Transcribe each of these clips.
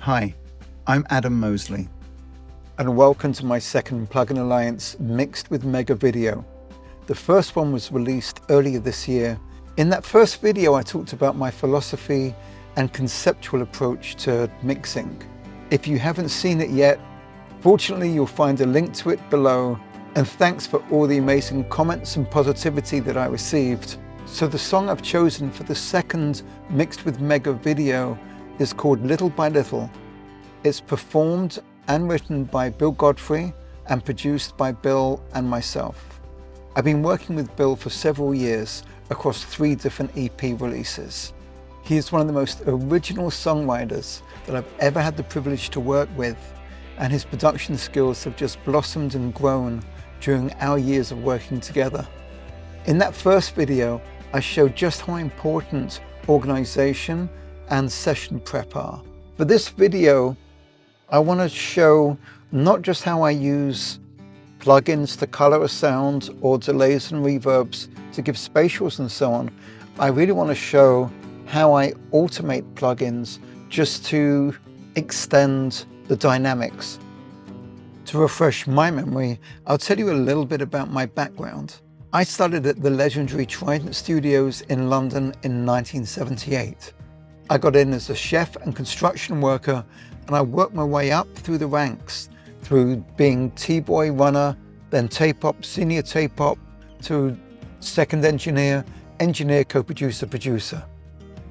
Hi, I'm Adam Moseley, and welcome to my second Plugin Alliance Mixed with Mega video. The first one was released earlier this year. In that first video, I talked about my philosophy and conceptual approach to mixing. If you haven't seen it yet, fortunately you'll find a link to it below, and thanks for all the amazing comments and positivity that I received. So the song I've chosen for the second Mixed with Mega video is called Little by Little. It's performed and written by Bill Godfrey and produced by Bill and myself. I've been working with Bill for several years across 3 different EP releases. He is one of the most original songwriters that I've ever had the privilege to work with, and his production skills have just blossomed and grown during our years of working together. In that first video, I showed just how important organization and session prep are. For this video, I want to show not just how I use plugins to color a sound or delays and reverbs to give spatials and so on. I really want to show how I automate plugins just to extend the dynamics. To refresh my memory, I'll tell you a little bit about my background. I started at the legendary Trident Studios in London in 1978. I got in as a chef and construction worker, and I worked my way up through the ranks, through being T-boy runner, then tape-op, senior tape-op, to second engineer, engineer, co-producer, producer,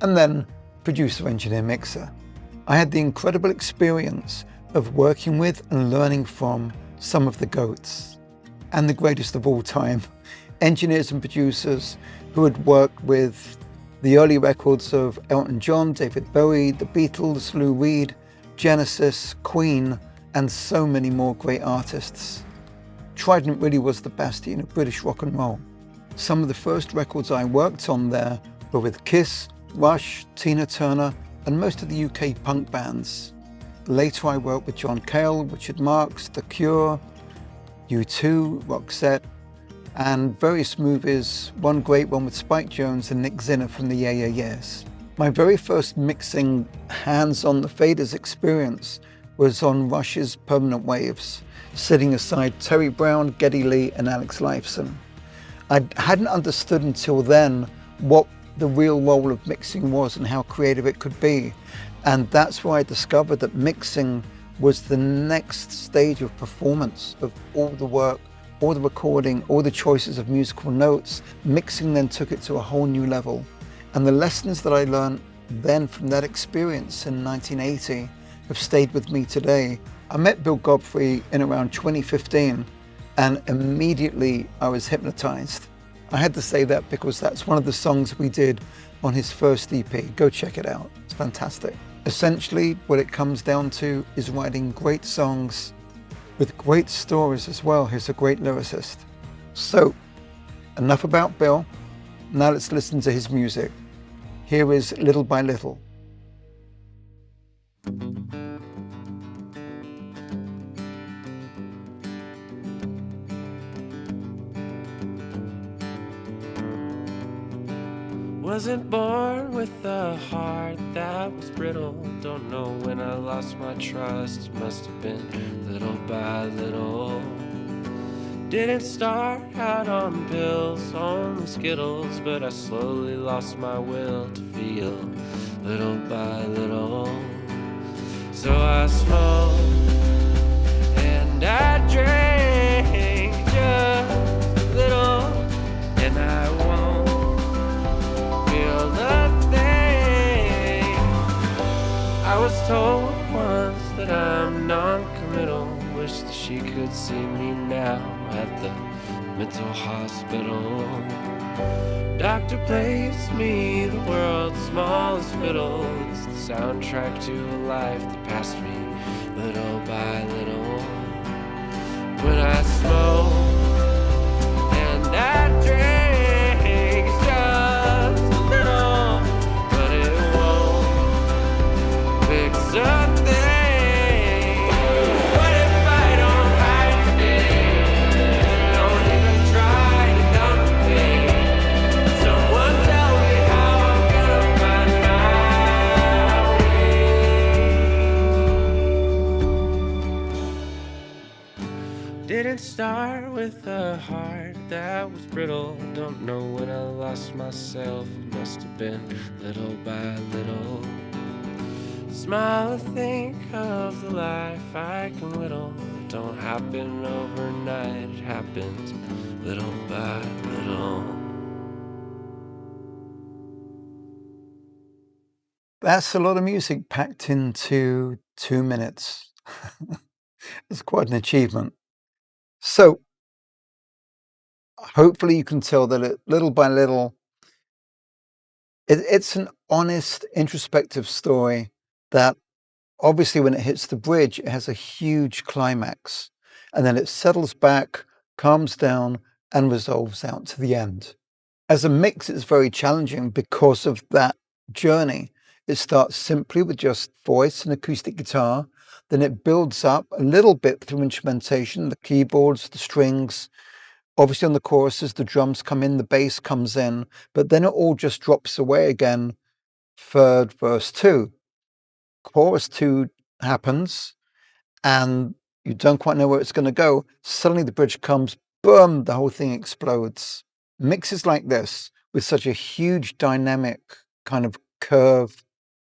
and then producer, engineer, mixer. I had the incredible experience of working with and learning from some of the GOATs, and the greatest of all time, engineers and producers who had worked with the early records of Elton John, David Bowie, the Beatles, Lou Reed, Genesis, Queen, and so many more great artists. Trident really was the bastion of British rock and roll. Some of the first records I worked on there were with Kiss, Rush, Tina Turner, and most of the UK punk bands. Later I worked with John Cale, Richard Marx, The Cure, U2, Roxette, and various movies, one great one with Spike Jones and Nick Zinner from the Yeah Yeah Yeahs. My very first mixing hands on the faders experience was on Rush's Permanent Waves, sitting aside Terry Brown, Geddy Lee, and Alex Lifeson. I hadn't understood until then what the real role of mixing was and how creative it could be. And that's where I discovered that mixing was the next stage of performance of all the work, all the recording, all the choices of musical notes. Mixing then took it to a whole new level. And the lessons that I learned then from that experience in 1980 have stayed with me today. I met Bill Godfrey in around 2015, and immediately I was hypnotized. I had to say that because that's one of the songs we did on his first EP. Go check it out, it's fantastic. Essentially, what it comes down to is writing great songs with great stories as well. He's a great lyricist. So, enough about Bill. Now let's listen to his music. Here is Little by Little. Wasn't born with a heart that was brittle. Don't know when I lost my trust. Must have been little by little. Didn't start out on pills, only Skittles, but I slowly lost my will to feel little by little. So I smoked and I drank just a little, and I won't feel a thing. I was told once that I'm non-committal. Wish that she could see me now at the mental hospital. Doctor plays me the world's smallest fiddle. It's the soundtrack to a life that passed me little by little. When I smoke and I drink just a little, but it won't fix a thing. What if I don't hide today? Don't even try to dump me. Someone tell me how I'm gonna find my way. start with a heart that was brittle. Don't know when I lost myself. Must have been little by little. Smile and think of the life I can whittle. It don't happen overnight. It happens little by little. That's a lot of music packed into 2 minutes. It's quite an achievement. So hopefully you can tell that little by little, it's an honest, introspective story that obviously when it hits the bridge, it has a huge climax, and then it settles back, calms down, and resolves out to the end. As a mix, it's very challenging because of that journey. It starts simply with just voice and acoustic guitar, then it builds up a little bit through instrumentation, the keyboards, the strings. Obviously on the choruses, the drums come in, the bass comes in, but then it all just drops away again for verse 2. Chorus 2 happens, and you don't quite know where it's going to go. Suddenly the bridge comes, boom, the whole thing explodes. Mixes like this, with such a huge dynamic kind of curve,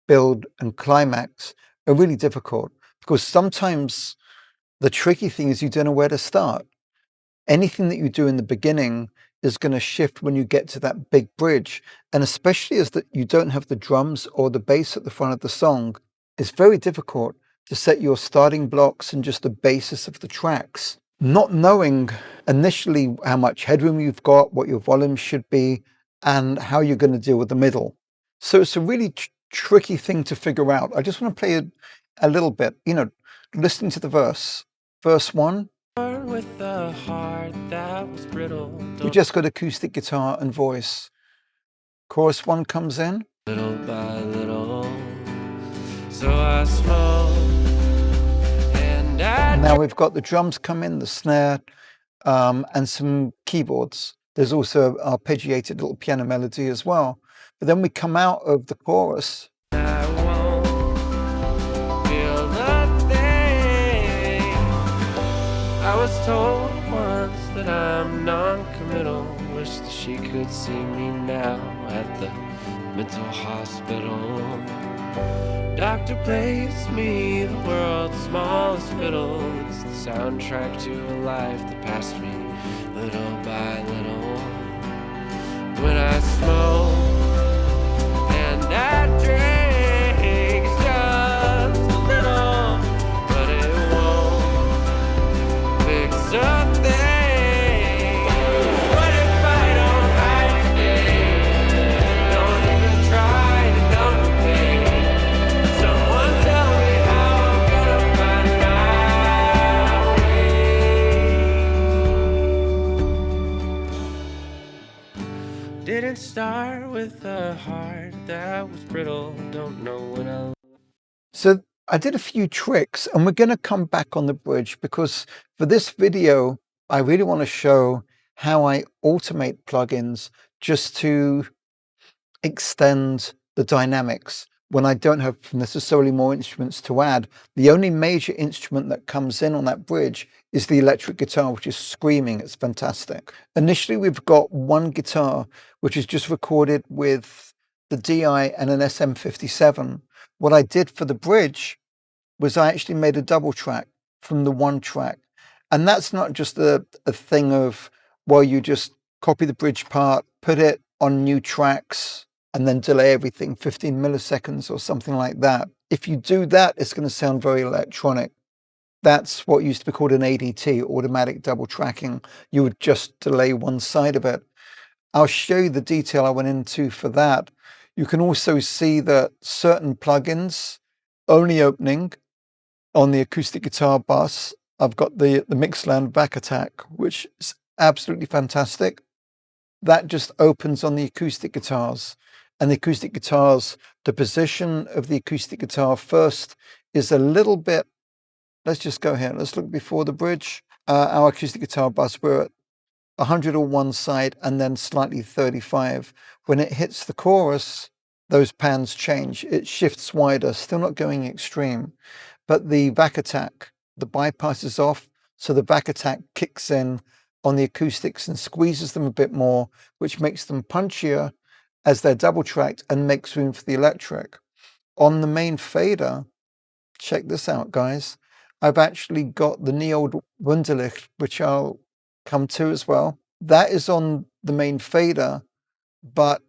build, and climax, are really difficult, because sometimes the tricky thing is you don't know where to start. Anything that you do in the beginning is going to shift when you get to that big bridge, and especially as that you don't have the drums or the bass at the front of the song, it's very difficult to set your starting blocks and just the basis of the tracks, not knowing initially how much headroom you've got, what your volume should be, and how you're going to deal with the middle. So it's a really tricky thing to figure out. I just want to play a little bit, listening to the verse. Verse 1, With a heart that was brittle. we just got acoustic guitar and voice. Chorus 1 comes in. Little by little. So I smoke and I Now we've got the drums come in, the snare, and some keyboards. There's also an arpeggiated little piano melody as well. But then we come out of the chorus. won't feel the thing. I was told once that I'm non-committal. Wish that she could see me now at the mental hospital. Doctor plays me the world's smallest fiddle. It's the soundtrack to a life that passed me little by little. When I smoke and I drink, it's just a little, but it won't fix a thing. What if I don't hide today? Don't even try to numb the pain. Someone tell me how I'm gonna find my way. Didn't start with a heart that was brittle. Don't know when I. So I did a few tricks, and we're going to come back on the bridge because for this video, I really want to show how I automate plugins just to extend the dynamics when I don't have necessarily more instruments to add. The only major instrument that comes in on that bridge is the electric guitar, which is screaming. It's fantastic. Initially, we've got one guitar, which is just recorded with the DI and an SM57. What I did for the bridge was I actually made a double track from the one track. And that's not just a thing of, well, you just copy the bridge part, put it on new tracks, and then delay everything 15 milliseconds or something like that. If you do that, it's going to sound very electronic. That's what used to be called an ADT, automatic double tracking. You would just delay one side of it. I'll show you the detail I went into for that. You can also see that certain plugins only opening on the acoustic guitar bus. I've got the Mixland Back Attack, which is absolutely fantastic. That just opens on the acoustic guitars. And the acoustic guitars, the position of the acoustic guitar first is a little bit, let's just go here. Let's look before the bridge. Our acoustic guitar bus, we're at 100 on one side and then slightly 35. When it hits the chorus, those pans change. It shifts wider, still not going extreme. But the back attack, the bypass is off, So the back attack kicks in on the acoustics and squeezes them a bit more, which makes them punchier as they're double tracked and makes room for the electric. On the main fader, check this out, guys. I've actually got the Neo Wunderlich, which I'll come to as well. That is on the main fader, but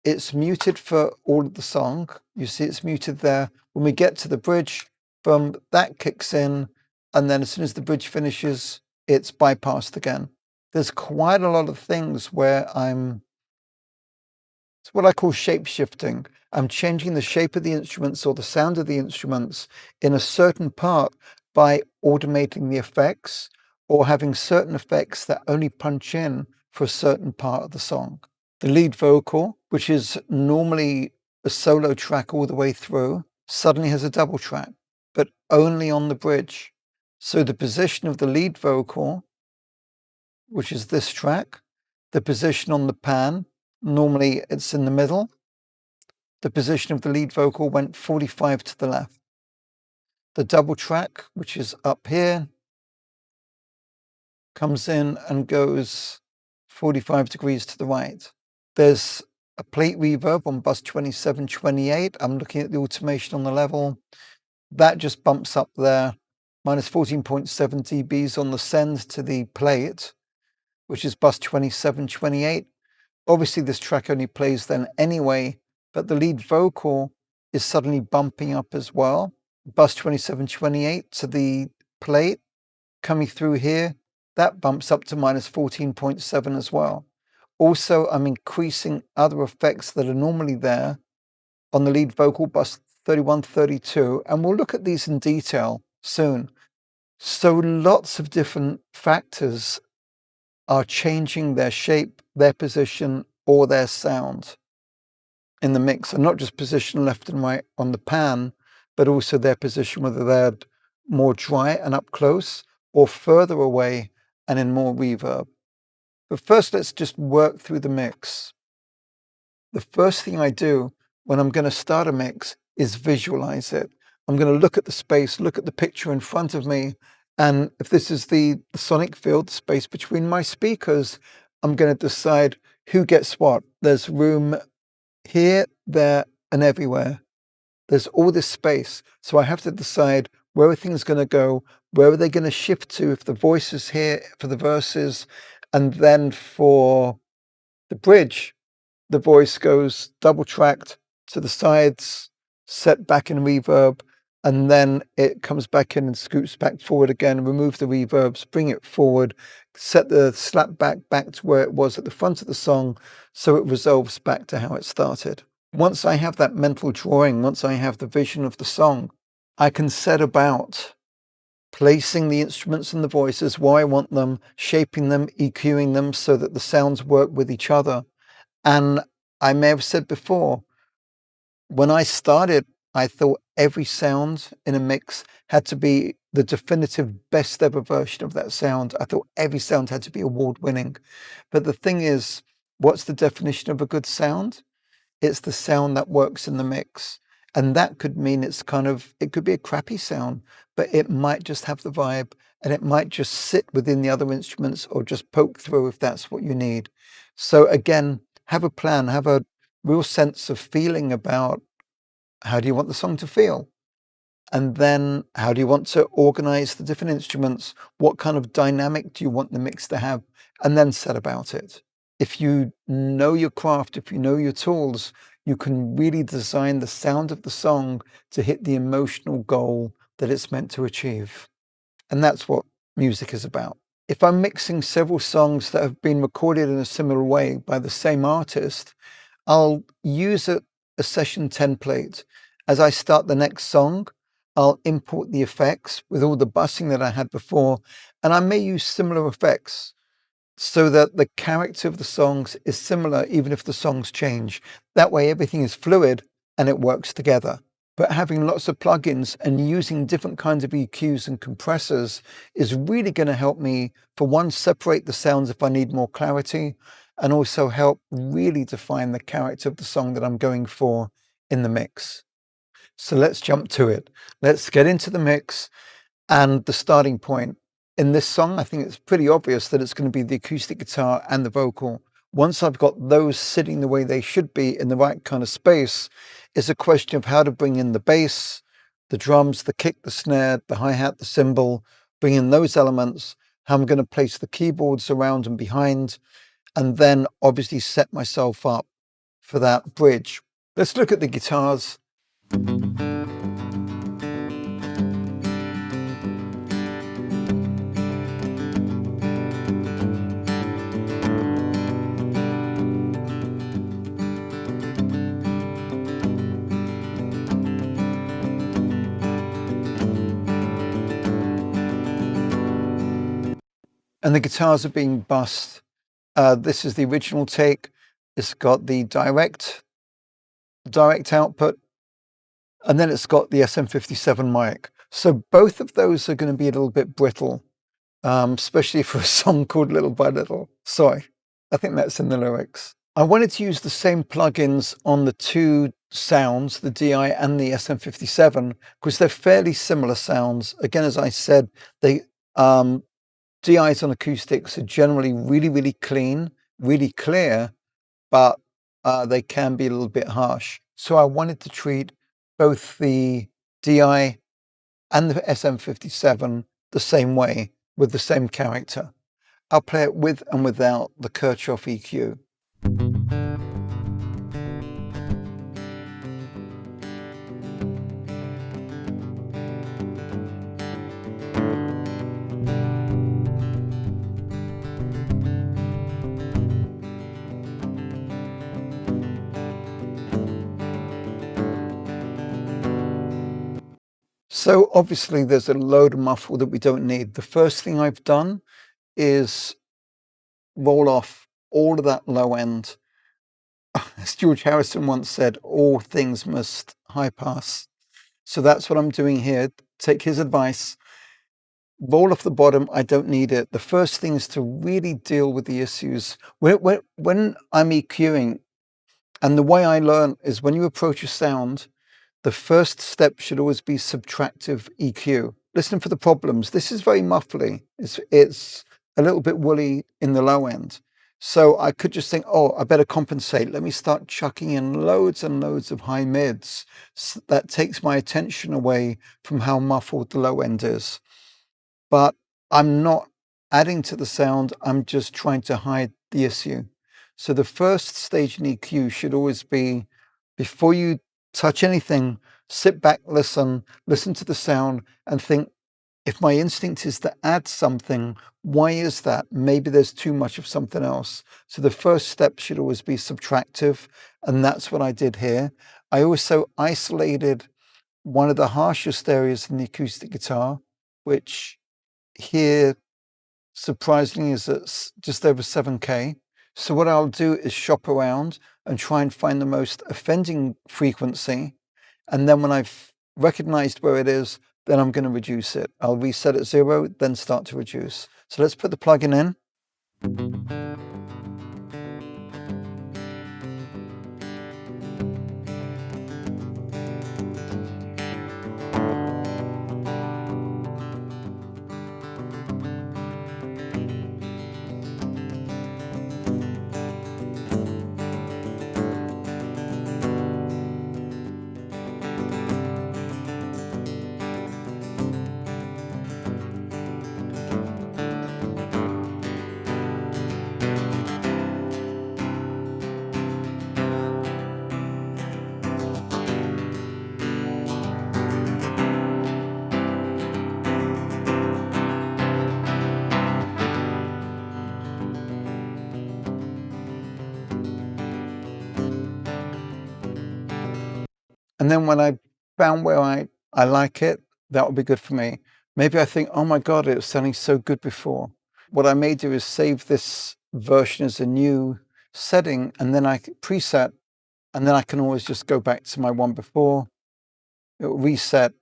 it's muted for all of the song. You see it's muted there. When we get to the bridge, that kicks in, and then as soon as the bridge finishes, it's bypassed again. There's quite a lot of things where it's what I call shape shifting. I'm changing the shape of the instruments or the sound of the instruments in a certain part by automating the effects or having certain effects that only punch in for a certain part of the song. The lead vocal, which is normally a solo track all the way through, suddenly has a double track, but only on the bridge. So the position of the lead vocal, which is this track, the position on the pan, normally it's in the middle. The position of the lead vocal went 45 to the left. The double track, which is up here, comes in and goes 45 degrees to the right. There's a plate reverb on bus 2728. I'm looking at the automation on the level. That just bumps up there, minus 14.7 dBs on the send to the plate, which is bus 2728. Obviously, this track only plays then anyway, but the lead vocal is suddenly bumping up as well. Bus 2728 to the plate, coming through here, that bumps up to minus 14.7 as well. Also, I'm increasing other effects that are normally there on the lead vocal, bus 3132, and we'll look at these in detail soon. So lots of different factors are changing their shape, their position, or their sound in the mix, and not just position left and right on the pan, but also their position, whether they're more dry and up close or further away and in more reverb. But first, let's just work through the mix. The first thing I do when I'm going to start a mix is visualize it. I'm going to look at the space, look at the picture in front of me, and if this is the sonic field, the space between my speakers, I'm going to decide who gets what. There's room here, there, and everywhere. There's all this space. So I have to decide where everything's going to go, where are they going to shift to if the voice is here for the verses, and then for the bridge, the voice goes double tracked to the sides, set back in reverb, and then it comes back in and scoots back forward again, remove the reverbs, bring it forward, set the slap back to where it was at the front of the song, so it resolves back to how it started. Once I have that mental drawing, once I have the vision of the song, I can set about placing the instruments and the voices where I want them, shaping them, EQing them so that the sounds work with each other. And I may have said before, when I started, I thought every sound in a mix had to be the definitive best ever version of that sound. I thought every sound had to be award-winning. But the thing is, what's the definition of a good sound? It's the sound that works in the mix. And that could mean it could be a crappy sound, but it might just have the vibe and it might just sit within the other instruments or just poke through if that's what you need. So again, have a plan, have a real sense of feeling about how do you want the song to feel? And then how do you want to organize the different instruments? What kind of dynamic do you want the mix to have? And then set about it. If you know your craft, if you know your tools, you can really design the sound of the song to hit the emotional goal that it's meant to achieve. And that's what music is about. If I'm mixing several songs that have been recorded in a similar way by the same artist, I'll use a session template. As I start the next song, I'll import the effects with all the bussing that I had before, and I may use similar effects so that the character of the songs is similar even if the songs change. That way everything is fluid and it works together. But having lots of plugins and using different kinds of EQs and compressors is really going to help me, for one, separate the sounds if I need more clarity, and also help really define the character of the song that I'm going for in the mix. So let's jump to it. Let's get into the mix. And the starting point, in this song, I think it's pretty obvious that it's going to be the acoustic guitar and the vocal. Once I've got those sitting the way they should be in the right kind of space, it's a question of how to bring in the bass, the drums, the kick, the snare, the hi-hat, the cymbal, bring in those elements, how I'm going to place the keyboards around and behind, and then obviously set myself up for that bridge. Let's look at the guitars. And the guitars are being bussed. This is the original take. It's got the direct output, and then it's got the SM57 mic. So both of those are going to be a little bit brittle, especially for a song called Little by Little. Sorry, I think that's in the lyrics. I wanted to use the same plugins on the two sounds, the DI and the SM57, because they're fairly similar sounds. Again, as I said, they DIs on acoustics are generally really, really clean, really clear, but they can be a little bit harsh. So I wanted to treat both the DI and the SM57 the same way, with the same character. I'll play it with and without the Kirchhoff EQ. So obviously there's a load of muffle that we don't need. The first thing I've done is roll off all of that low end. As George Harrison once said, all things must high pass. So that's what I'm doing here. Take his advice, roll off the bottom. I don't need it. The first thing is to really deal with the issues. When I'm EQing, and the way I learn is when you approach a sound, the first step should always be subtractive EQ. Listen for the problems. This is very muffly. It's a little bit woolly in the low end. So I could just think, oh, I better compensate. Let me start chucking in loads and loads of high mids. So that takes my attention away from how muffled the low end is. But I'm not adding to the sound. I'm just trying to hide the issue. So the first stage in EQ should always be, before you touch anything, sit back, listen to the sound and think, if my instinct is to add something, why is that? Maybe there's too much of something else. So the first step should always be subtractive, and that's what I did here. I also isolated one of the harshest areas in the acoustic guitar, which here, surprisingly, is at just over 7K. So what I'll do is shop around and try and find the most offending frequency. And then when I've recognized where it is, then I'm going to reduce it. I'll reset at 0, then start to reduce. So let's put the plugin in. And then when I found where I like it, that would be good for me. Maybe I think, oh my God, it was sounding so good before. What I may do is save this version as a new setting, and then I preset, and then I can always just go back to my one before, it will reset,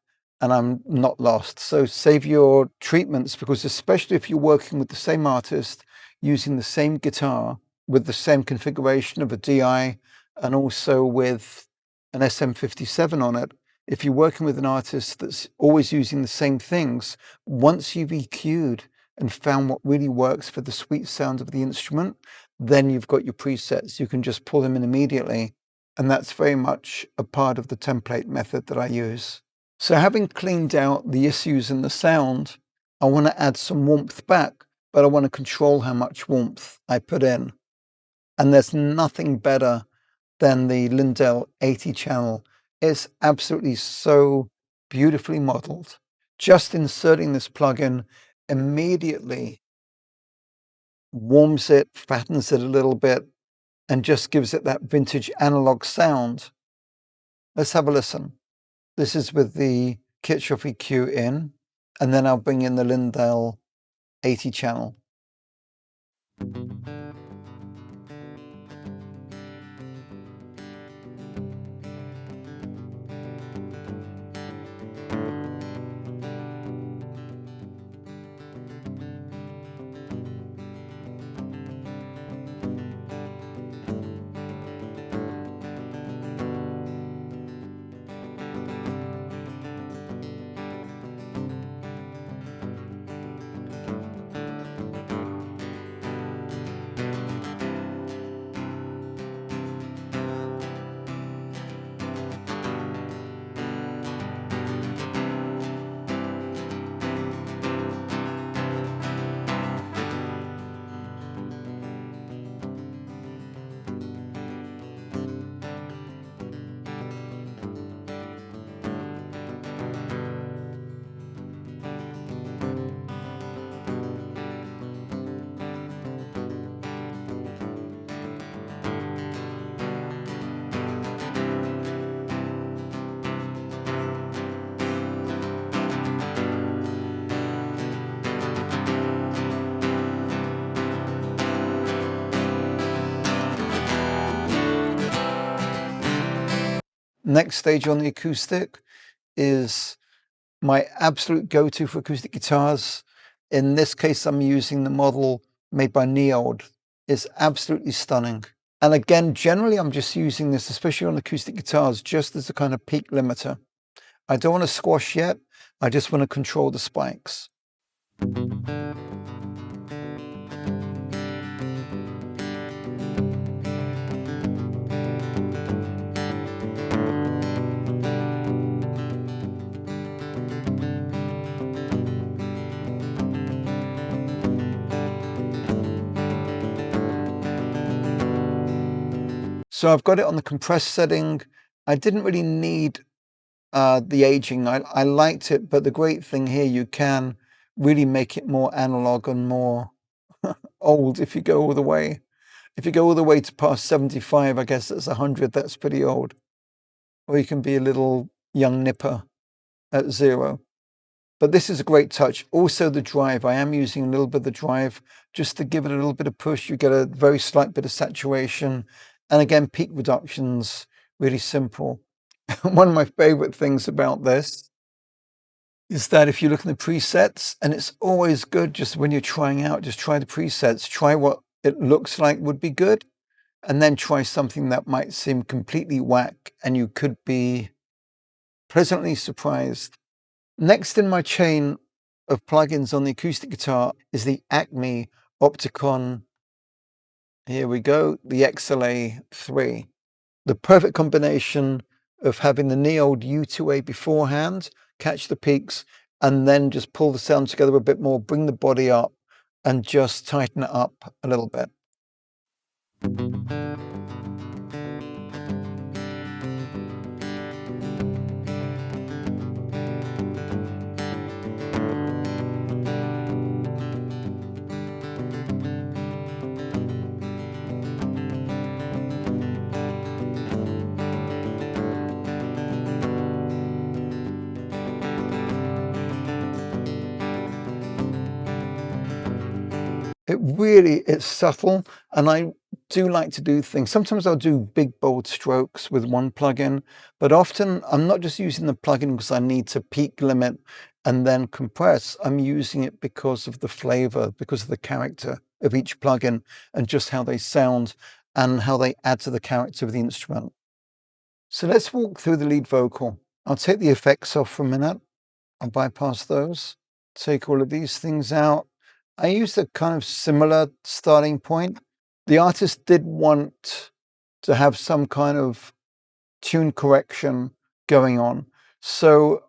and I'm not lost. So save your treatments, because especially if you're working with the same artist, using the same guitar, with the same configuration of a DI, and also with an SM57 on it, if you're working with an artist that's always using the same things, once you've EQ'd and found what really works for the sweet sound of the instrument, then you've got your presets. You can just pull them in immediately. And that's very much a part of the template method that I use. So having cleaned out the issues in the sound, I want to add some warmth back, but I want to control how much warmth I put in. And there's nothing better than the Lindell 80 channel. It's absolutely so beautifully modeled. Just inserting this plugin immediately warms it, fattens it a little bit, and just gives it that vintage analog sound. Let's have a listen. This is with the Kirchhoff EQ in, and then I'll bring in the Lindell 80 channel. Next stage on the acoustic is my absolute go-to for acoustic guitars. In this case, I'm using the model made by Neod. It's absolutely stunning. And again, generally, I'm just using this, especially on acoustic guitars, just as a kind of peak limiter. I don't want to squash yet. I just want to control the spikes. So I've got it on the compressed setting. I didn't really need the aging. I liked it, but the great thing here, you can really make it more analog and more old if you go all the way. If you go all the way to past 75, I guess that's 100, that's pretty old. Or you can be a little young nipper at 0. But this is a great touch. Also the drive, I am using a little bit of the drive just to give it a little bit of push. You get a very slight bit of saturation. And again, peak reductions, really simple. One of my favorite things about this is that if you look in the presets, and it's always good just when you're trying out, just try the presets, try what it looks like would be good, and then try something that might seem completely whack, and you could be pleasantly surprised. Next in my chain of plugins on the acoustic guitar is the Acme Opticon. Here we go, the XLA 3. The perfect combination of having the Neod U2A beforehand, catch the peaks, and then just pull the sound together a bit more, bring the body up, and just tighten it up a little bit. It's subtle, and I do like to do things. Sometimes I'll do big, bold strokes with one plugin, but often I'm not just using the plugin because I need to peak limit and then compress. I'm using it because of the flavor, because of the character of each plugin and just how they sound and how they add to the character of the instrument. So let's walk through the lead vocal. I'll take the effects off for a minute. I'll bypass those, take all of these things out. I used a kind of similar starting point. The artist did want to have some kind of tune correction going on. So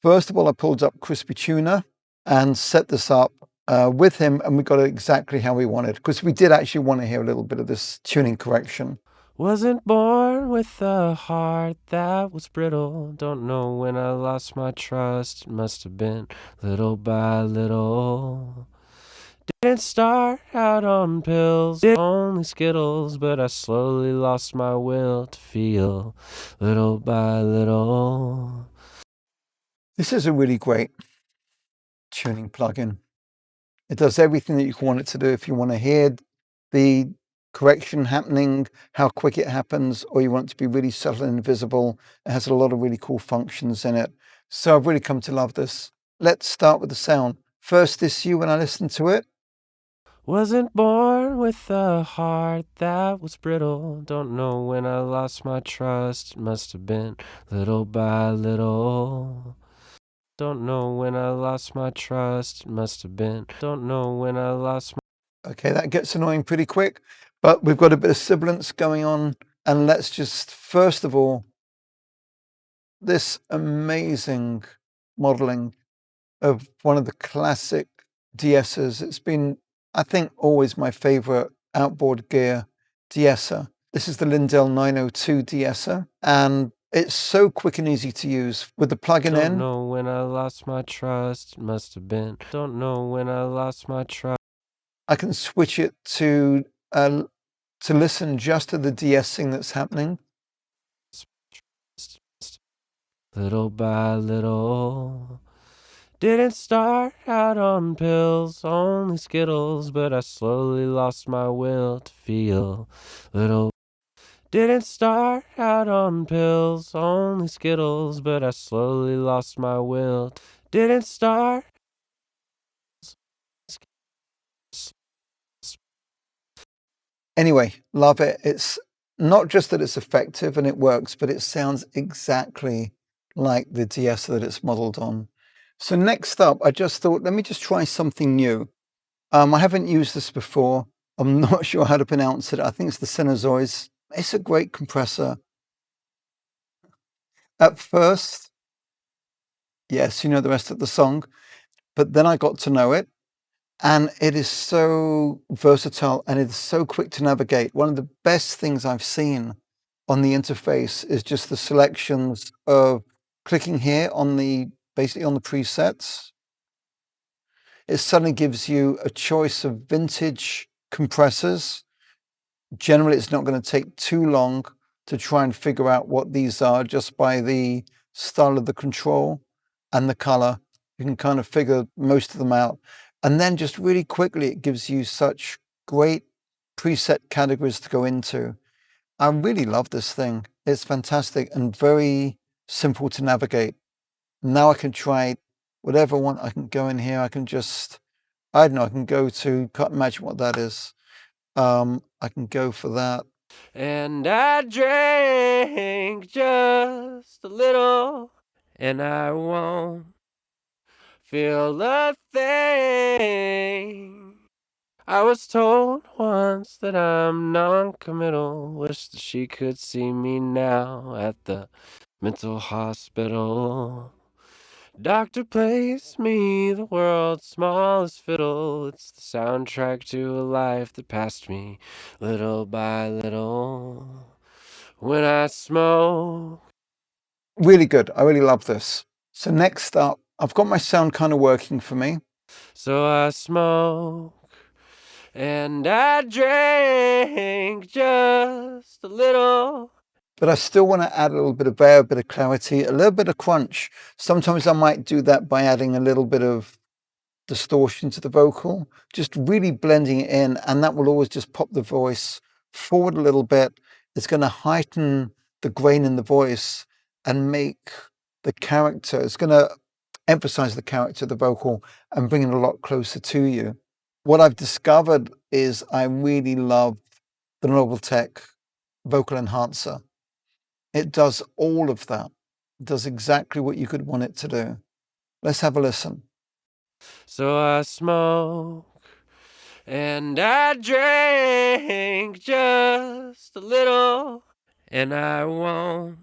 first of all, I pulled up Crispy Tuner and set this up with him, and we got it exactly how we wanted, because we did actually want to hear a little bit of this tuning correction. Wasn't born with a heart that was brittle. Don't know when I lost my trust. Must have been little by little. Didn't start out on pills, only Skittles, but I slowly lost my will to feel little by little. This is a really great tuning plugin. It does everything that you want it to do. If you want to hear the correction happening, how quick it happens, or you want it to be really subtle and invisible, it has a lot of really cool functions in it. So I've really come to love this. Let's start with the sound. First issue when I listen to it. Wasn't born with a heart that was brittle. Don't know when I lost my trust. Must have been little by little. Don't know when I lost my trust. Must have been. Don't know when I lost my. Okay, that gets annoying pretty quick, but we've got a bit of sibilance going on. And let's just, first of all, this amazing modeling of one of the classic de-essers. It's been, I think, always my favorite outboard gear de-esser. This is the Lindell 902 de-esser, and it's so quick and easy to use with the plug-in in. Don't know when I lost my trust. Must have been. Don't know when I lost my trust. I can switch it to listen just to the de-essing that's happening. Little by little. Didn't start out on pills, only Skittles, but I slowly lost my will to feel little. Didn't start out on pills, only Skittles, but I slowly lost my will. Didn't start. Anyway, love it. It's not just that it's effective and it works, but it sounds exactly like the de-esser that it's modeled on. So next up, I just thought, let me just try something new. I haven't used this before. I'm not sure how to pronounce it. I think it's the Synerzoids. It's a great compressor. At first, yes, you know the rest of the song, but then I got to know it, and it is so versatile and it is so quick to navigate. One of the best things I've seen on the interface is just the selections of clicking here on the, basically on the presets. It suddenly gives you a choice of vintage compressors. Generally, it's not going to take too long to try and figure out what these are just by the style of the control and the color. You can kind of figure most of them out. And then just really quickly, it gives you such great preset categories to go into. I really love this thing. It's fantastic and very simple to navigate. Now I can try whatever I want. I can go in here. I can just, I don't know, I can go to, can't imagine what that is. I can go for that. And I drank just a little, and I won't feel a thing. I was told once that I'm non-committal. Wish that she could see me now at the mental hospital. Doctor plays me the world's smallest fiddle. It's the soundtrack to a life that passed me little by little. When I smoke. Really good. I really love this. So next up, I've got my sound kind of working for me. So I smoke and I drank just a little. But I still want to add a little bit of air, a bit of clarity, a little bit of crunch. Sometimes I might do that by adding a little bit of distortion to the vocal, just really blending it in, and that will always just pop the voice forward a little bit. It's going to heighten the grain in the voice and make the character, it's going to emphasize the character of the vocal and bring it a lot closer to you. What I've discovered is I really love the Noveltech vocal enhancer. It does all of that. It does exactly what you could want it to do. Let's have a listen. So I smoke and I drink just a little, and I won't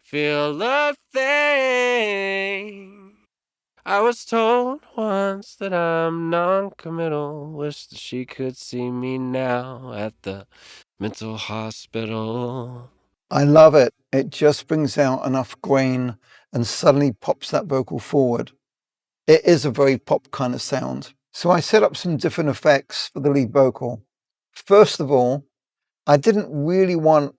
feel a thing. I was told once that I'm non-committal. Wish that she could see me now at the mental hospital. I love it. It just brings out enough grain and suddenly pops that vocal forward. It is a very pop kind of sound. So I set up some different effects for the lead vocal. First of all, I didn't really want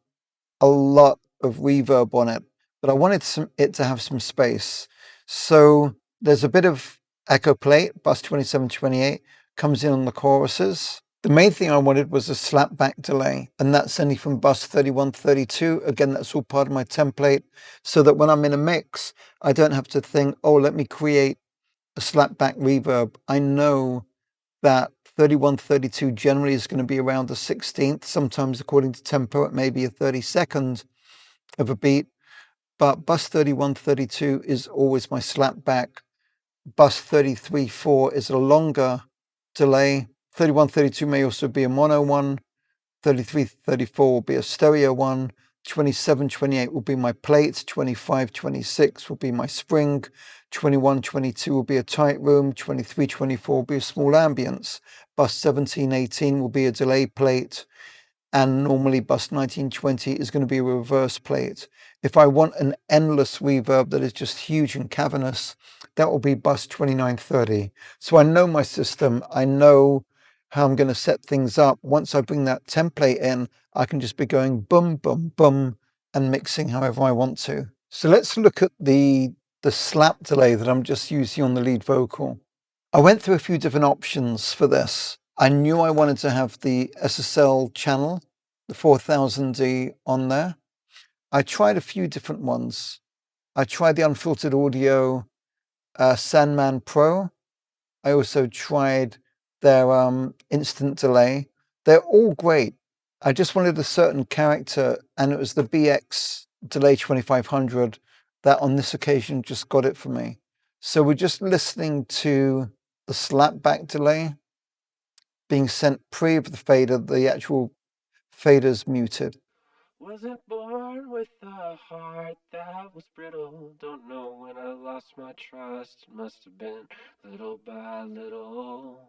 a lot of reverb on it, but I wanted it to have some space. So there's a bit of echo plate, bus 2728, comes in on the choruses. The main thing I wanted was a slapback delay, and that's only from bus 3132. Again, that's all part of my template, so that when I'm in a mix, I don't have to think, oh, let me create a slapback reverb. I know that 3132 generally is going to be around the 16th. Sometimes, according to tempo, it may be a 32nd of a beat, but bus 3132 is always my slapback. Bus 33.4 is a longer delay. 3132 may also be a mono one. 3334 will be a stereo one. 2728 will be my plate. 2526 will be my spring. 2122 will be a tight room. 2324 will be a small ambience. Bus 1718 will be a delay plate. And normally bus 1920 is going to be a reverse plate. If I want an endless reverb that is just huge and cavernous, that will be bus 2930. So I know my system. I know how I'm going to set things up. Once I bring that template in, I can just be going boom, boom, boom, and mixing however I want to. So let's look at the slap delay that I'm just using on the lead vocal. I went through a few different options for this. I knew I wanted to have the SSL channel, the 4000D on there. I tried a few different ones. I tried the unfiltered audio Sandman Pro. I also tried their instant delay. They're all great. I just wanted a certain character, and it was the BX Delay 2500 that on this occasion just got it for me. So we're just listening to the slapback delay being sent pre of the fader, the actual fader's muted. Wasn't born with a heart that was brittle. Don't know when I lost my trust. Must have been little by little.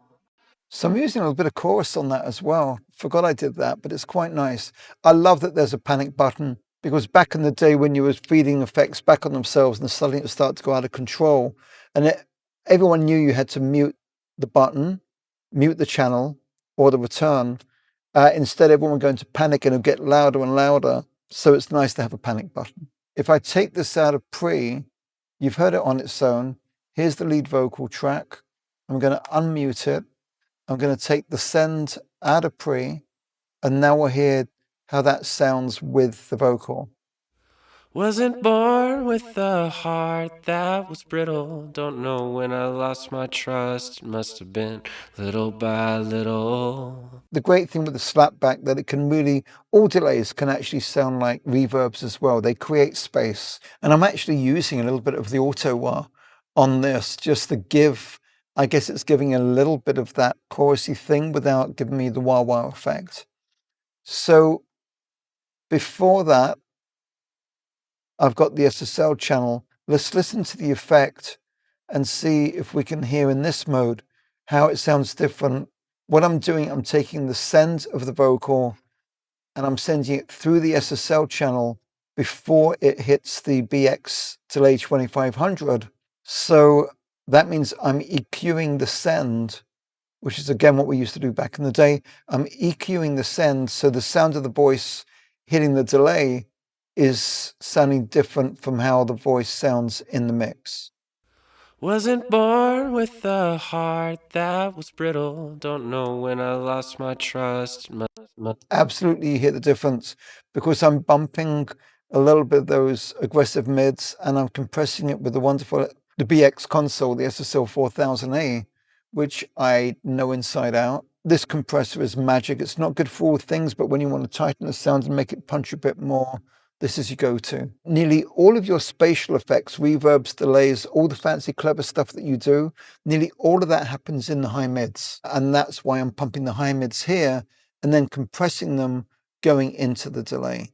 So I'm using a little bit of chorus on that as well. Forgot I did that, but it's quite nice. I love that there's a panic button, because back in the day when you were feeding effects back on themselves and suddenly it started to go out of control, and everyone knew you had to mute the button, mute the channel, or the return. Instead, everyone would go into panic and it would get louder and louder. So it's nice to have a panic button. If I take this out of pre, you've heard it on its own. Here's the lead vocal track. I'm going to unmute it. I'm going to take the send out of pre, and now we'll hear how that sounds with the vocal. Wasn't born with a heart that was brittle. Don't know when I lost my trust. Must have been little by little. The great thing with the slapback that it can really, all delays can actually sound like reverbs as well. They create space. And I'm actually using a little bit of the auto wah on this just to give, I guess it's giving a little bit of that chorusy thing without giving me the wah wah effect. So before that, I've got the SSL channel. Let's listen to the effect and see if we can hear in this mode how it sounds different. What I'm doing, I'm taking the send of the vocal and I'm sending it through the SSL channel before it hits the BX Delay 2500. So that means I'm EQing the send, which is again what we used to do back in the day. I'm EQing the send, so the sound of the voice hitting the delay is sounding different from how the voice sounds in the mix. Wasn't born with a heart that was brittle. Don't know when I lost my trust. Absolutely, you hear the difference because I'm bumping a little bit of those aggressive mids and I'm compressing it with the wonderful the BX console, the SSL 4000A, which I know inside out. This compressor is magic. It's not good for all things, but when you want to tighten the sound and make it punch a bit more, this is your go-to. Nearly all of your spatial effects, reverbs, delays, all the fancy clever stuff that you do, nearly all of that happens in the high mids. And that's why I'm pumping the high mids here and then compressing them going into the delay.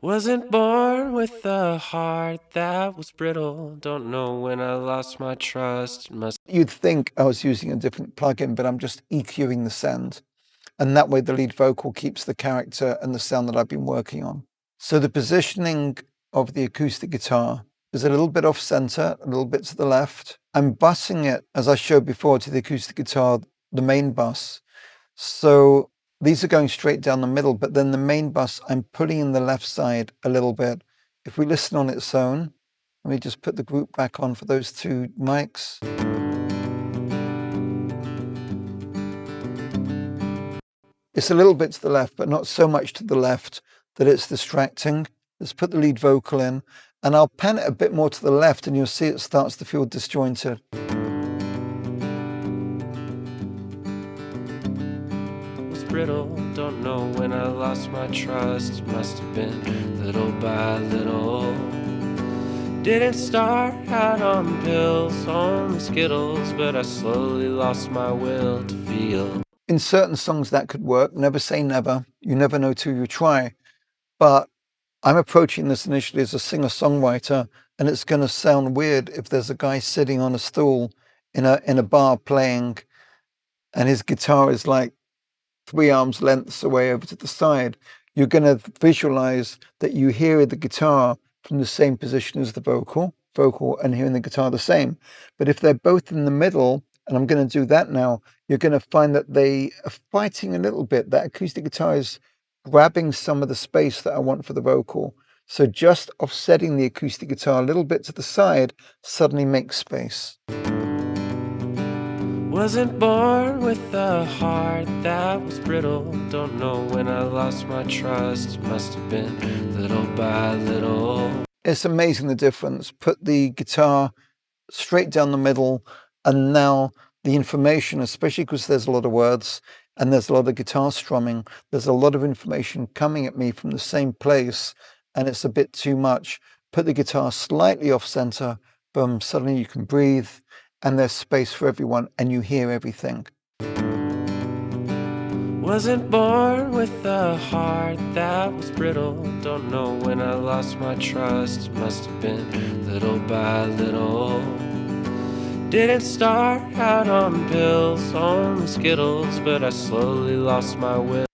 Wasn't born with a heart that was brittle. Don't know when I lost my trust. You'd think I was using a different plugin, but I'm just EQing the sound. And that way the lead vocal keeps the character and the sound that I've been working on. So the positioning of the acoustic guitar is a little bit off center, a little bit to the left. I'm bussing it, as I showed before, to the acoustic guitar, the main bus. So these are going straight down the middle, but then the main bus, I'm pulling in the left side a little bit. If we listen on its own, let me just put the group back on for those two mics. It's a little bit to the left, but not so much to the left that it's distracting. Let's put the lead vocal in, and I'll pan it a bit more to the left, and you'll see it starts to feel disjointed. Was brittle, don't know when I lost my trust. Must have been little by little. Didn't start out on pills, on Skittles, but I slowly lost my will to feel. In certain songs that could work. Never say never. You never know till you try. But I'm approaching this initially as a singer-songwriter, and it's going to sound weird if there's a guy sitting on a stool in a bar playing, and his guitar is like 3 arms lengths away over to the side. You're going to visualize that you hear the guitar from the same position as the vocal, and hearing the guitar the same. But if they're both in the middle, and I'm going to do that now, you're going to find that they are fighting a little bit. That acoustic guitar is grabbing some of the space that I want for the vocal. So just offsetting the acoustic guitar a little bit to the side suddenly makes space. Wasn't born with a heart that was brittle. Don't know when I lost my trust. Must have been little by little. It's amazing the difference. Put the guitar straight down the middle, and now the information, especially because there's a lot of words and there's a lot of guitar strumming, there's a lot of information coming at me from the same place, and it's a bit too much. Put the guitar slightly off center, boom, suddenly you can breathe, and there's space for everyone, and you hear everything. Wasn't born with a heart that was brittle. Don't know when I lost my trust. Must have been little by little. Didn't start out on pills, on Skittles, but I slowly lost my will.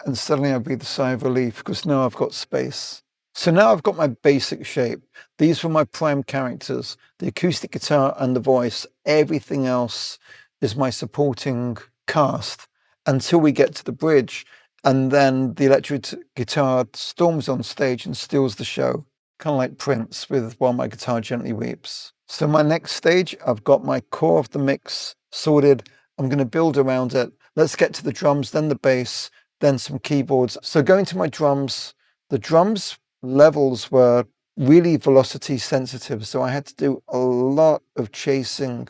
And suddenly I breathe a sigh of relief because now I've got space. So now I've got my basic shape. These were my prime characters, the acoustic guitar and the voice. Everything else is my supporting cast until we get to the bridge. And then the electric guitar storms on stage and steals the show, kind of like Prince with While My Guitar Gently Weeps. So my next stage, I've got my core of the mix sorted. I'm going to build around it. Let's get to the drums, then the bass, then some keyboards. So going to my drums, the drums levels were really velocity sensitive. So I had to do a lot of chasing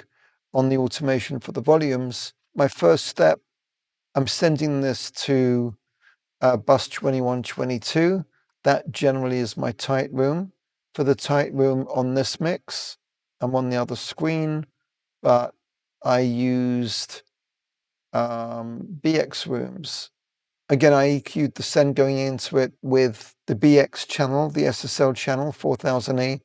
on the automation for the volumes. My first step, I'm sending this to bus 2122. That generally is my tight room. For the tight room on this mix, I'm on the other screen, but I used BX rooms. Again, I EQ'd the send going into it with the BX channel, the SSL channel, 4000E.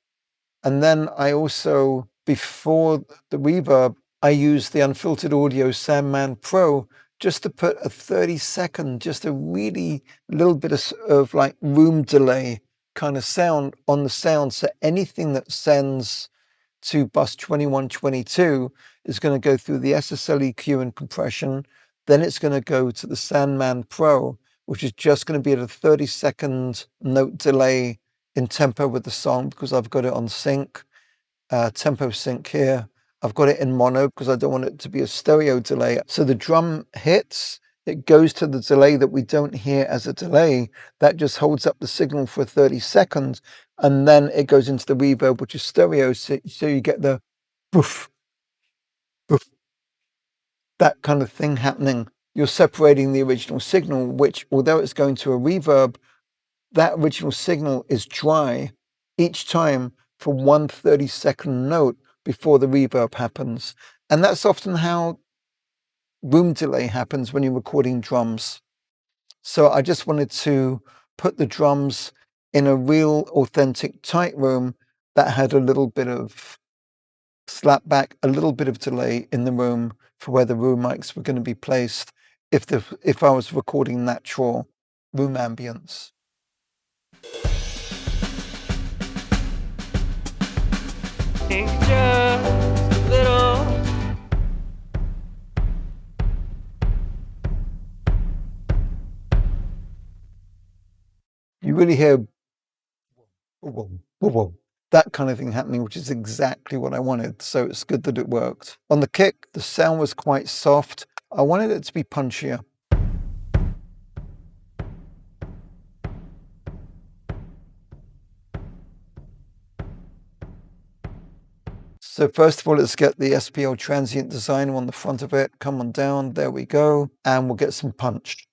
And then I also, before the reverb, I used the unfiltered audio Sandman Pro just to put a 30-second, just a really little bit of like room delay kind of sound on the sound. So anything that sends to bus 2122 is going to go through the SSL EQ and compression. Then it's going to go to the Sandman Pro, which is just going to be at a 30-second note delay in tempo with the song because I've got it on sync, tempo sync here. I've got it in mono because I don't want it to be a stereo delay. So the drum hits, it goes to the delay that we don't hear as a delay. That just holds up the signal for 30 seconds. And then it goes into the reverb, which is stereo. So you get the boof, boof, that kind of thing happening. You're separating the original signal, which although it's going to a reverb, that original signal is dry each time for 1 30-second note before the reverb happens. And that's often how room delay happens when you're recording drums. So I just wanted to put the drums in a real authentic tight room that had a little bit of slap back, a little bit of delay in the room for where the room mics were going to be placed if I was recording natural room ambience. Just a little. You really hear whoa, whoa, whoa, that kind of thing happening, which is exactly what I wanted. So it's good that it worked. On the kick, the sound was quite soft. I wanted it to be punchier. So first of all, let's get the SPL transient designer on the front of it. Come on down, there we go. And we'll get some punch.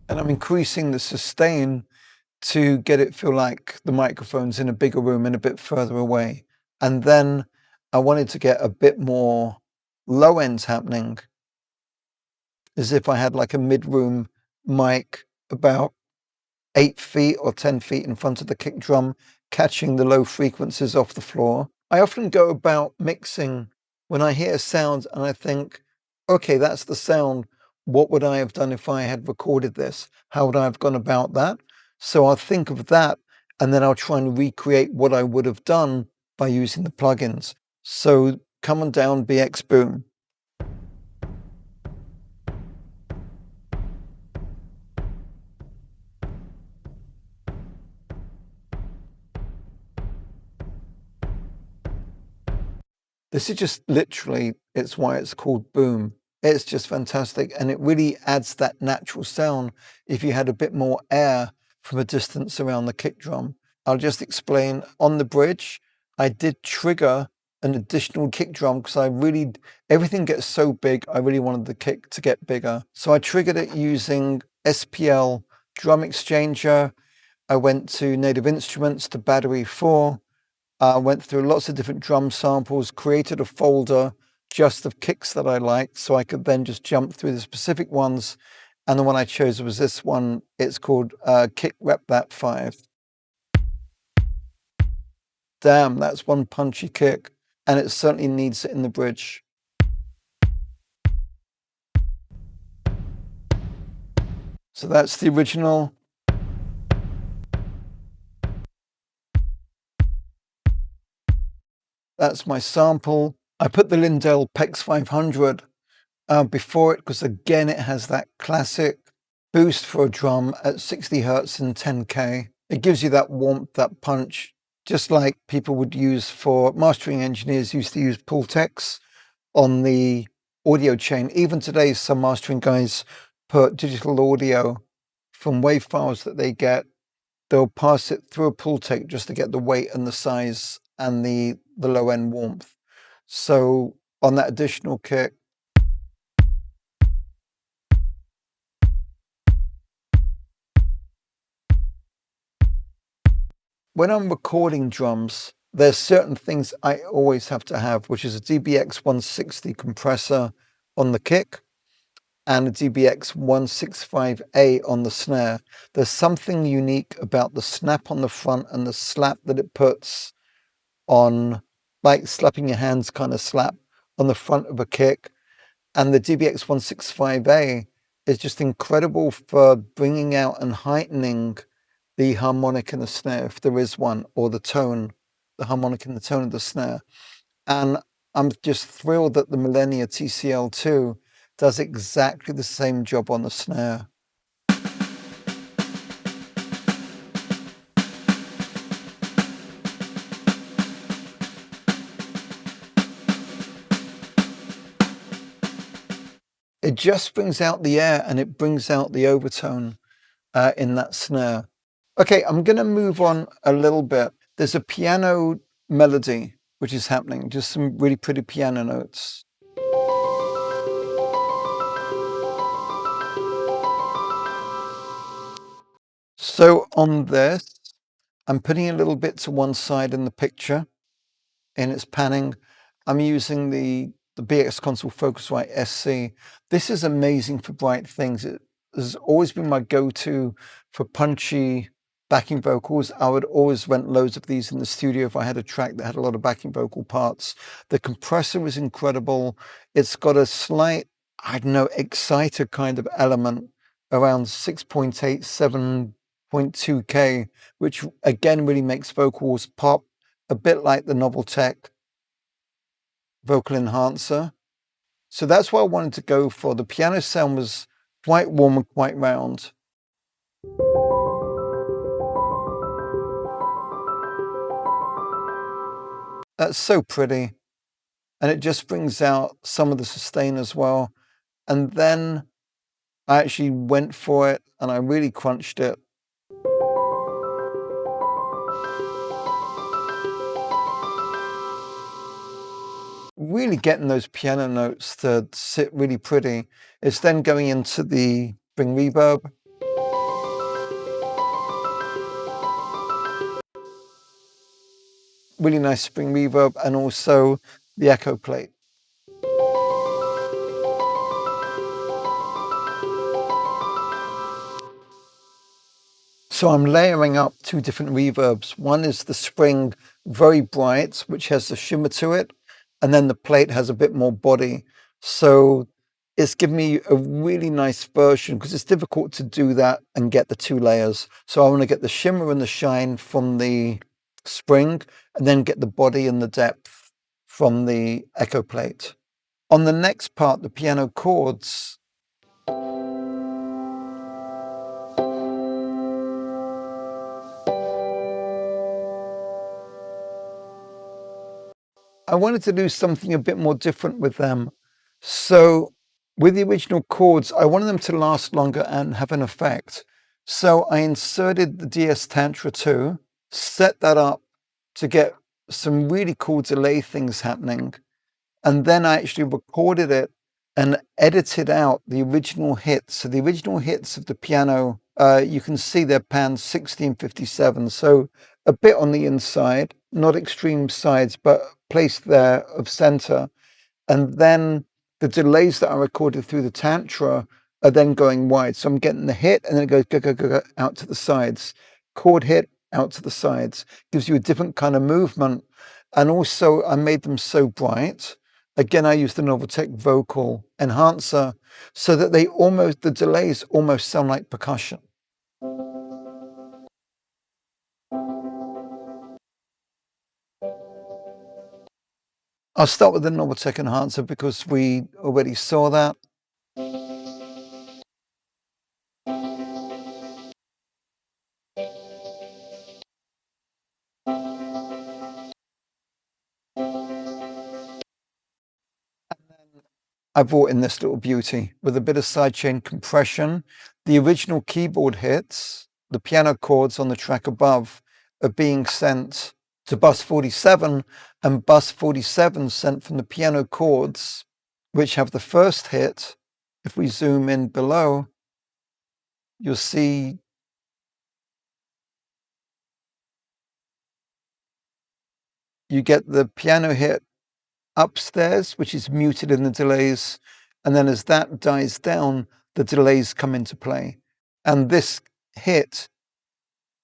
And I'm increasing the sustain to get it feel like the microphone's in a bigger room and a bit further away. And then I wanted to get a bit more low ends happening, as if I had like a mid-room mic about 8 feet or 10 feet in front of the kick drum, catching the low frequencies off the floor. I often go about mixing when I hear sounds and I think, okay, that's the sound. What would I have done if I had recorded this? How would I have gone about that? So I'll think of that and then I'll try and recreate what I would have done by using the plugins. So come on down, BX Boom. This is just literally, it's why it's called Boom. It's just fantastic. And it really adds that natural sound if you had a bit more air from a distance around the kick drum. I'll just explain. On the bridge, I did trigger an additional kick drum because everything gets so big, I really wanted the kick to get bigger. So I triggered it using SPL drum exchanger. I went to Native Instruments to Battery 4. Went through lots of different drum samples, created a folder just of kicks that I liked, so I could then just jump through the specific ones. And the one I chose was this one. It's called Kick Rep That 5. Damn, that's one punchy kick, and it certainly needs it in the bridge. So that's the original. That's my sample. I put the Lindell PEX 500 before it because, again, it has that classic boost for a drum at 60 hertz and 10K. It gives you that warmth, that punch, just like people would use for mastering engineers used to use Pultex on the audio chain. Even today, some mastering guys put digital audio from wave files that they get. They'll pass it through a Pultex just to get the weight and the size and the low end warmth. So on that additional kick, when I'm recording drums, there's certain things I always have to have, which is a DBX 160 compressor on the kick and a DBX 165A on the snare. There's something unique about the snap on the front and the slap that it puts on, like slapping your hands kind of slap on the front of a kick. And the DBX 165A is just incredible for bringing out and heightening the harmonic in the snare, if there is one, or the tone, the harmonic in the tone of the snare. And I'm just thrilled that the Millennia TCL2 does exactly the same job on the snare. It just brings out the air and it brings out the overtone in that snare. Okay, I'm going to move on a little bit. There's a piano melody which is happening. Just some really pretty piano notes. So on this, I'm putting a little bit to one side in the picture in its panning. I'm using the BX Console Focusrite SC. This is amazing for bright things. It has always been my go-to for punchy backing vocals. I would always rent loads of these in the studio if I had a track that had a lot of backing vocal parts. The compressor was incredible. It's got a slight, I don't know, exciter kind of element around 6.8, 7.2K, which again really makes vocals pop, a bit like the Noveltech vocal enhancer. So that's what I wanted to go for. The piano sound was quite warm and quite round. That's so pretty. And it just brings out some of the sustain as well. And then I actually went for it and I really crunched it. Really getting those piano notes to sit really pretty. It's then going into the spring reverb. Really nice spring reverb, and also the echo plate. So I'm layering up two different reverbs. One is the spring, very bright, which has the shimmer to it, and then the plate has a bit more body. So it's given me a really nice version, because it's difficult to do that and get the two layers. So I want to get the shimmer and the shine from the spring, and then get the body and the depth from the echo plate. On the next part, the piano chords, I wanted to do something a bit more different with them. So with the original chords, I wanted them to last longer and have an effect. So I inserted the DS Tantra 2, set that up to get some really cool delay things happening. And then I actually recorded it and edited out the original hits. So the original hits of the piano, you can see they're panned 1657. So a bit on the inside, not extreme sides, but placed there of center. And then the delays that I recorded through the Tantra are then going wide. So I'm getting the hit and then it goes go, go, go, go, out to the sides. Chord hit, out to the sides. Gives you a different kind of movement. And also I made them so bright. Again, I used the Noveltech vocal enhancer so that the delays almost sound like percussion. I'll start with the Noveltech enhancer because we already saw that. I brought in this little beauty with a bit of sidechain compression. The original keyboard hits, the piano chords on the track above, are being sent to bus 47, and bus 47 sent from the piano chords, which have the first hit. If we zoom in below, you'll see you get the piano hit upstairs, which is muted in the delays. And then as that dies down, the delays come into play. And this hit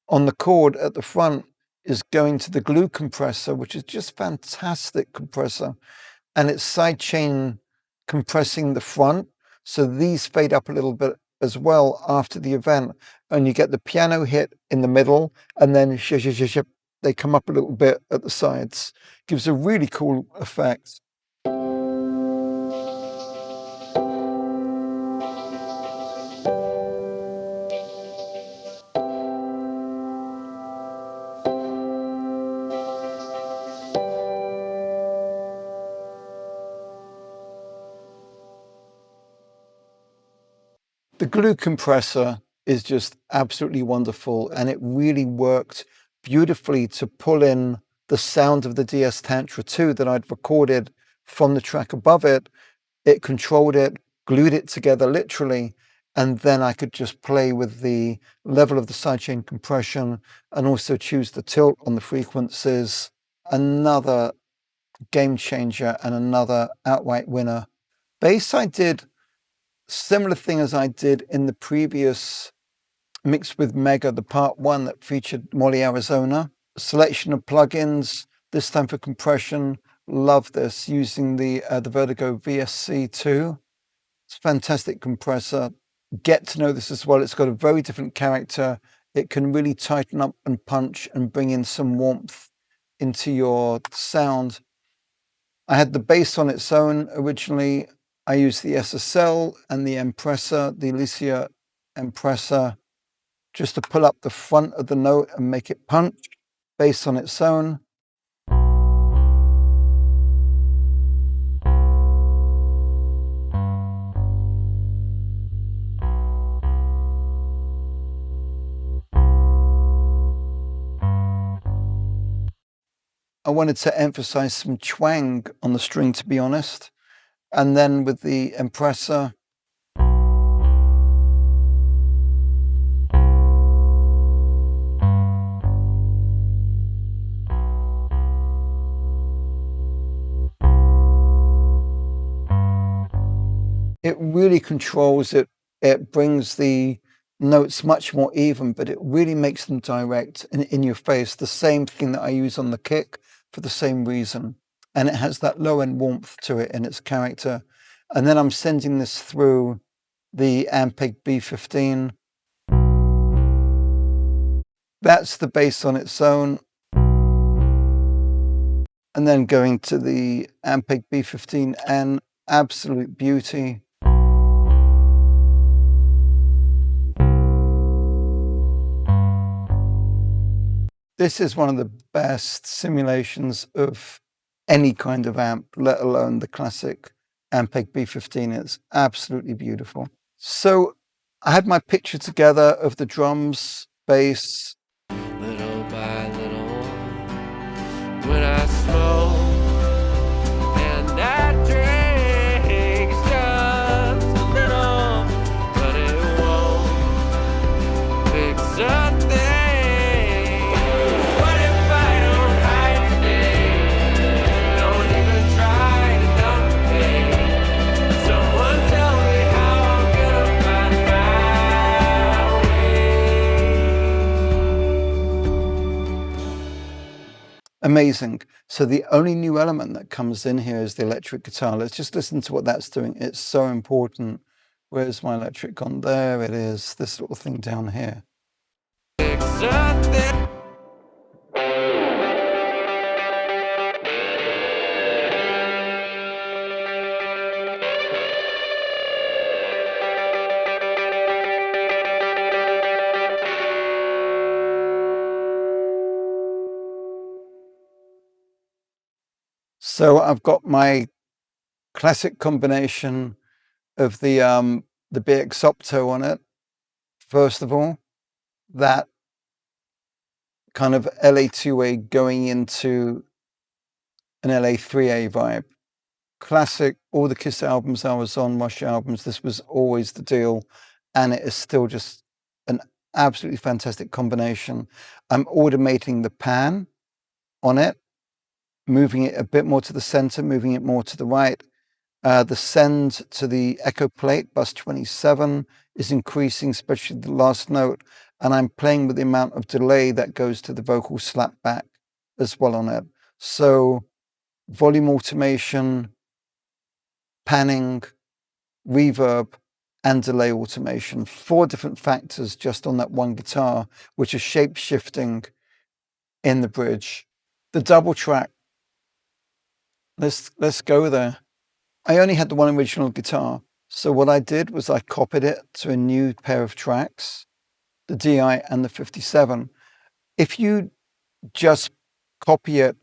on the chord at the front is going to the glue compressor, which is just fantastic compressor. And it's sidechain compressing the front. So these fade up a little bit as well after the event. And you get the piano hit in the middle, and then they come up a little bit at the sides. Gives a really cool effect. The glue compressor is just absolutely wonderful, and it really worked beautifully to pull in the sound of the DS Tantra 2 that I'd recorded from the track above it. It controlled it, glued it together literally, and then I could just play with the level of the sidechain compression and also choose the tilt on the frequencies. Another game changer and another outright winner. Bass, I did similar thing as I did in the previous Mixed with Mega, the part 1 that featured Molly, Arizona. Selection of plugins, this time for compression. Love this, using the Vertigo VSC2. It's a fantastic compressor. Get to know this as well. It's got a very different character. It can really tighten up and punch and bring in some warmth into your sound. I had the bass on its own originally. I used the SSL and the Empressor, the Alicia Empressor, just to pull up the front of the note and make it punch. Bass on its own. I wanted to emphasize some twang on the string, to be honest. And then with the Empressor, it really controls it. It brings the notes much more even, but it really makes them direct and in your face. The same thing that I use on the kick for the same reason. And it has that low end warmth to it in its character. And then I'm sending this through the Ampeg B15. That's the bass on its own. And then going to the Ampeg B15N, absolute beauty. This is one of the best simulations of any kind of amp, let alone the classic Ampeg B15. It's absolutely beautiful. So I had my picture together of the drums, bass. Little by little, when I smoke and I drink just a little, but it won't fix a thing. What if I don't hide today? Don't even try to dump me. Someone tell me how I'm gonna find my way. Amazing. So the only new element that comes in here is the electric guitar. Let's just listen to what that's doing. It's so important. Where's my electric gone? There it is, this little thing down here. Fix a thing. So I've got my classic combination of the BX Opto on it. First of all, that kind of LA2A going into an LA3A vibe. Classic, all the Kiss albums I was on, Rush albums, this was always the deal. And it is still just an absolutely fantastic combination. I'm automating the pan on it, moving it a bit more to the center, moving it more to the right. The send to the echo plate, bus 27, is increasing, especially the last note. And I'm playing with the amount of delay that goes to the vocal slapback as well on it. So volume automation, panning, reverb, and delay automation. 4 different factors just on that one guitar, which are shape-shifting in the bridge. The double track, let's go there. I only had the one original guitar. So what I did was I copied it to a new pair of tracks, the DI and the 57. If you just copy it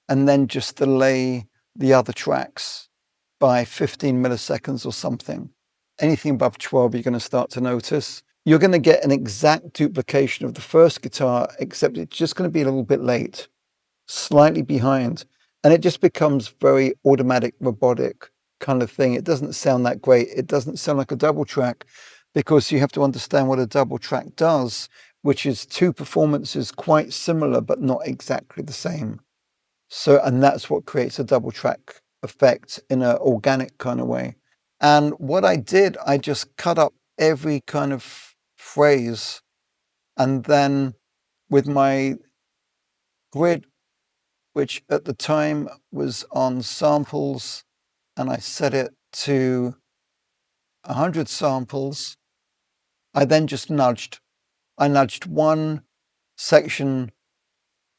and then just delay the other tracks by 15 milliseconds or something, anything above 12 you're going to start to notice. You're going to get an exact duplication of the first guitar, except it's just going to be a little bit late. slightly behind, and it just becomes very automatic, robotic kind of thing. It doesn't sound that great. It doesn't sound like a double track, because you have to understand what a double track does, which is two performances quite similar but not exactly the same. So, and that's what creates a double track effect in an organic kind of way. And what I did, I just cut up every kind of phrase, and then with my grid, which at the time was on samples, and I set it to 100 samples, I then just nudged. I nudged one section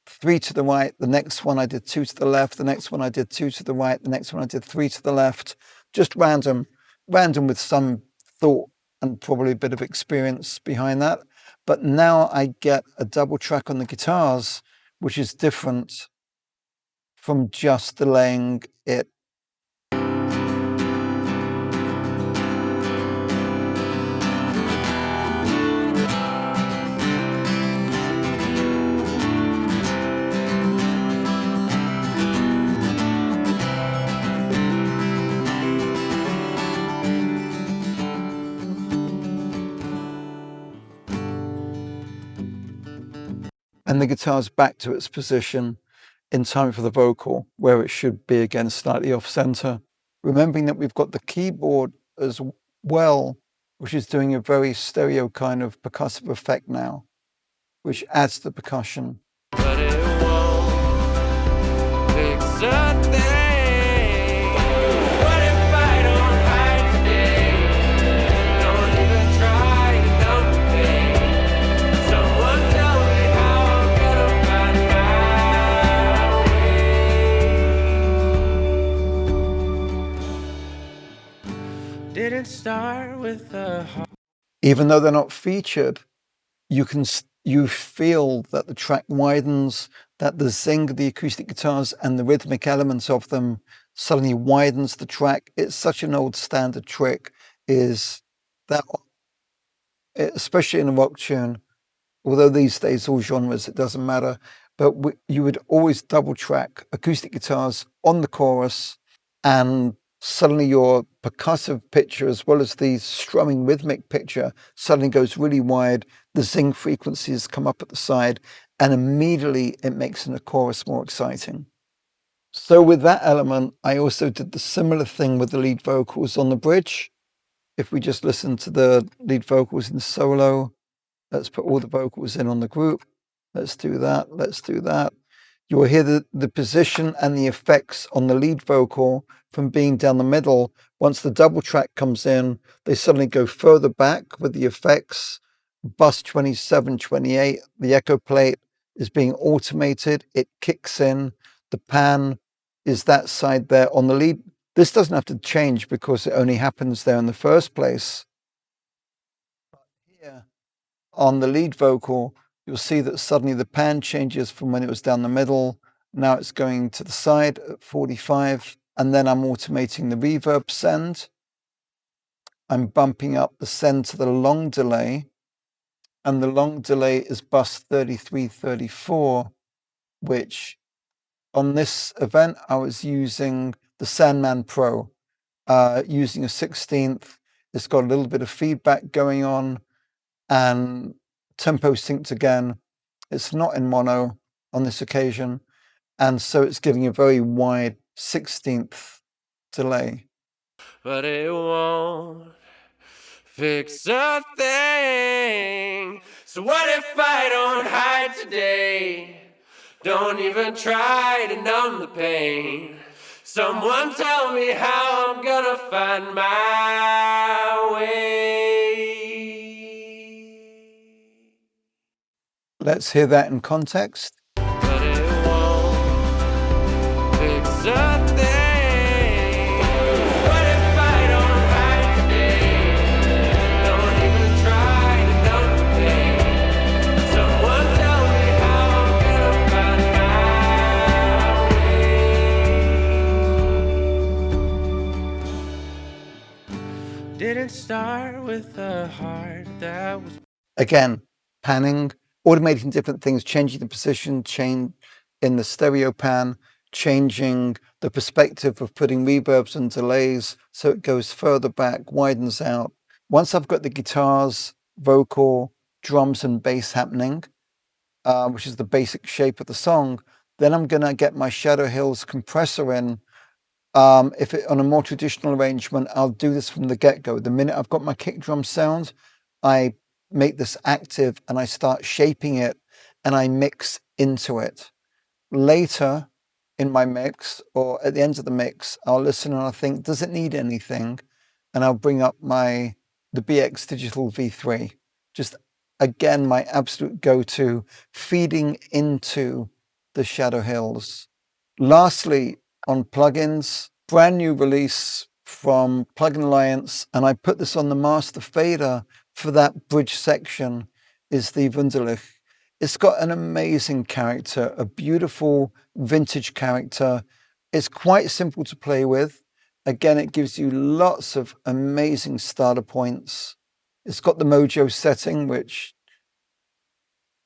3 to the right, the next one I did 2 to the left, the next one I did 2 to the right, the next one I did 3 to the left, just random with some thought and probably a bit of experience behind that. But now I get a double track on the guitars, which is different from just delaying it. And the guitar's back to its position in time for the vocal, where it should be again, slightly off center. Remembering that we've got the keyboard as well, which is doing a very stereo kind of percussive effect now, which adds to the percussion. But it won't fix a thing. What if I don't hide today? Don't even try to numb the pain. Someone tell me how I'm gonna find my way. Didn't start with a heart. Even though they're not featured, you feel that the track widens, that the zing of the acoustic guitars and the rhythmic elements of them suddenly widens the track. It's such an old standard trick, is that, especially in a rock tune, although these days all genres, it doesn't matter, but you would always double track acoustic guitars on the chorus, and suddenly your percussive picture as well as the strumming rhythmic picture suddenly goes really wide. The zing frequencies come up at the side, and immediately it makes the chorus more exciting. So with that element, I also did the similar thing with the lead vocals on the bridge. If we just listen to the lead vocals in solo, let's put all the vocals in on the group. Let's do that. Let's do that. You will hear the position and the effects on the lead vocal from being down the middle. Once the double track comes in, they suddenly go further back with the effects. Bus 27, 28, the echo plate is being automated. It kicks in. The pan is that side there on the lead. This doesn't have to change because it only happens there in the first place. Here on the lead vocal, you'll see that suddenly the pan changes from when it was down the middle. Now it's going to the side at 45, and then I'm automating the reverb send. I'm bumping up the send to the long delay, and the long delay is bus 3334, which on this event, I was using the Sandman Pro, using a 16th. It's got a little bit of feedback going on, and tempo synced again. It's not in mono on this occasion, and so it's giving a very wide 16th delay. But it won't fix a thing. So what if I don't hide today? Don't even try to numb the pain. Someone tell me how I'm gonna find my way. Let's hear that in context. But it won't fix a thing. What if I don't hide today? Don't even try to numb the pain. Someone tell me how I'm gonna find my way. Didn't start with a heart that was. Again, panning, automating different things, changing the position, in the stereo pan, changing the perspective of putting reverbs and delays so it goes further back, widens out. Once I've got the guitars, vocal, drums and bass happening, which is the basic shape of the song, then I'm gonna get my Shadow Hills compressor in. If it on a more traditional arrangement, I'll do this from the get-go. The minute I've got my kick drum sound, I make this active and I start shaping it and I mix into it. Later in my mix or at the end of the mix, I'll listen and I'll think, does it need anything? And I'll bring up the BX Digital V3. Just again, my absolute go-to, feeding into the Shadow Hills. Lastly, on plugins, brand new release from Plugin Alliance, and I put this on the master fader for that bridge section, is the Wunderlich. It's got an amazing character, a beautiful vintage character. It's quite simple to play with. Again, it gives you lots of amazing starter points. It's got the Mojo setting, which,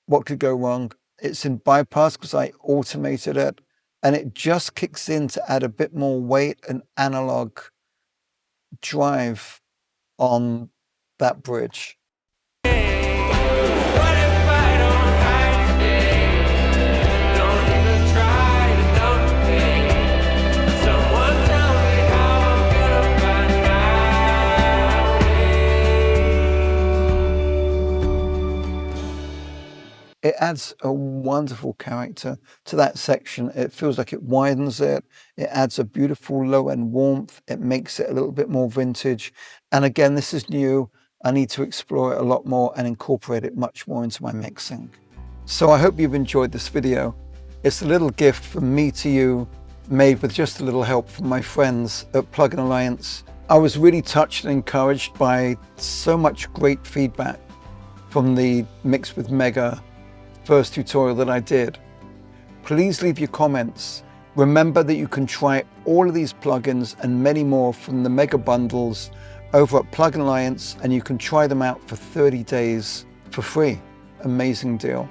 what could go wrong? It's in bypass because I automated it, and it just kicks in to add a bit more weight and analog drive on that bridge. It adds a wonderful character to that section. It feels like it widens it. It adds a beautiful low-end warmth. It makes it a little bit more vintage. And again, this is new. I need to explore it a lot more and incorporate it much more into my mixing. So I hope you've enjoyed this video. It's a little gift from me to you, made with just a little help from my friends at Plugin Alliance. I was really touched and encouraged by so much great feedback from the Mix with Mega first tutorial that I did. Please leave your comments. Remember that you can try all of these plugins and many more from the Mega Bundles over at Plugin Alliance, and you can try them out for 30 days for free. Amazing deal.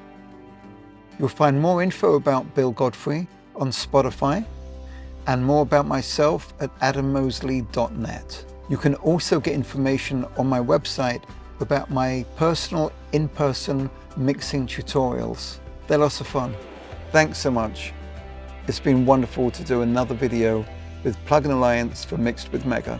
You'll find more info about Bill Godfrey on Spotify and more about myself at adammoseley.net. You can also get information on my website about my personal in-person mixing tutorials. They're lots of fun. Thanks so much. It's been wonderful to do another video with Plugin Alliance for Mixed with Mega.